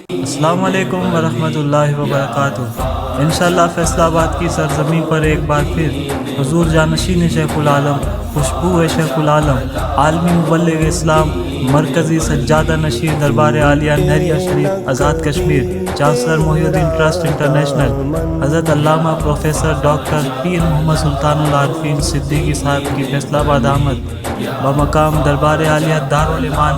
السلام علیکم ورحمۃ اللہ وبرکاتہ۔ انشاءاللہ فیصل آباد کی سرزمین پر ایک بار پھر حضور جانشین شیخ العالم، خوشبو شیخ العالم، عالمی مبلغ اسلام، مرکزی سجادہ نشین دربار عالیہ نہریہ شریف آزاد کشمیر، چانسلر محی الدین ٹرسٹ انٹرنیشنل، حضرت علامہ پروفیسر ڈاکٹر پیر محمد سلطان العارفین صدیقی صاحب کی فیصل آباد آمد بمقام دربار عالیہ دارالایمان،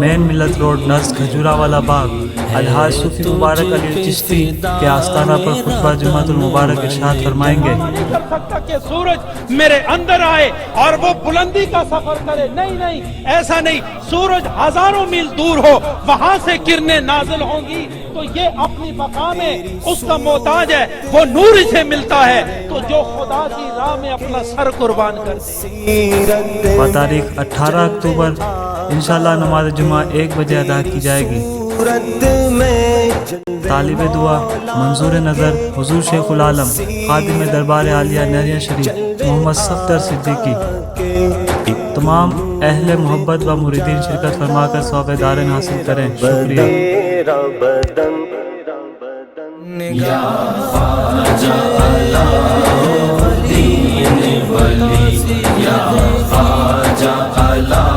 مین ملت روڈ، نزد کھجوراوالا باغ، الحاج صوفی مبارک علی چشتی کے آستانہ پر خطبہ جمعۃ المبارک ارشاد فرمائیں گے۔ نہیں کر سکتا کہ سورج میرے اندر آئے اور وہ بلندی کا سفر کرے، نہیں، ایسا نہیں۔ سورج ہزاروں میل دور ہو، وہاں سے کرنیں نازل ہوں گی تو یہ اپنی بقا میں اس کا محتاج ہے، وہ نور اسے ملتا ہے، تو جو خدا کی راہ میں اپنا سر قربان کر دے۔ بتاریخ 18 اکتوبر انشاءاللہ نماز جمعہ 1 بجے ادا کی جائے گی۔ طالب دعا منظور نظر حضور شیخ العالم، خادم دربار عالیہ نہریہ شریف محمد صفدر صدیقی۔ تمام اہل محبت و مریدین شرکت فرما کر ثواب دارین حاصل کریں۔ شکریہ۔ یا خواجہ علاؤالدین ولی، یا خواجہ علاؤالدین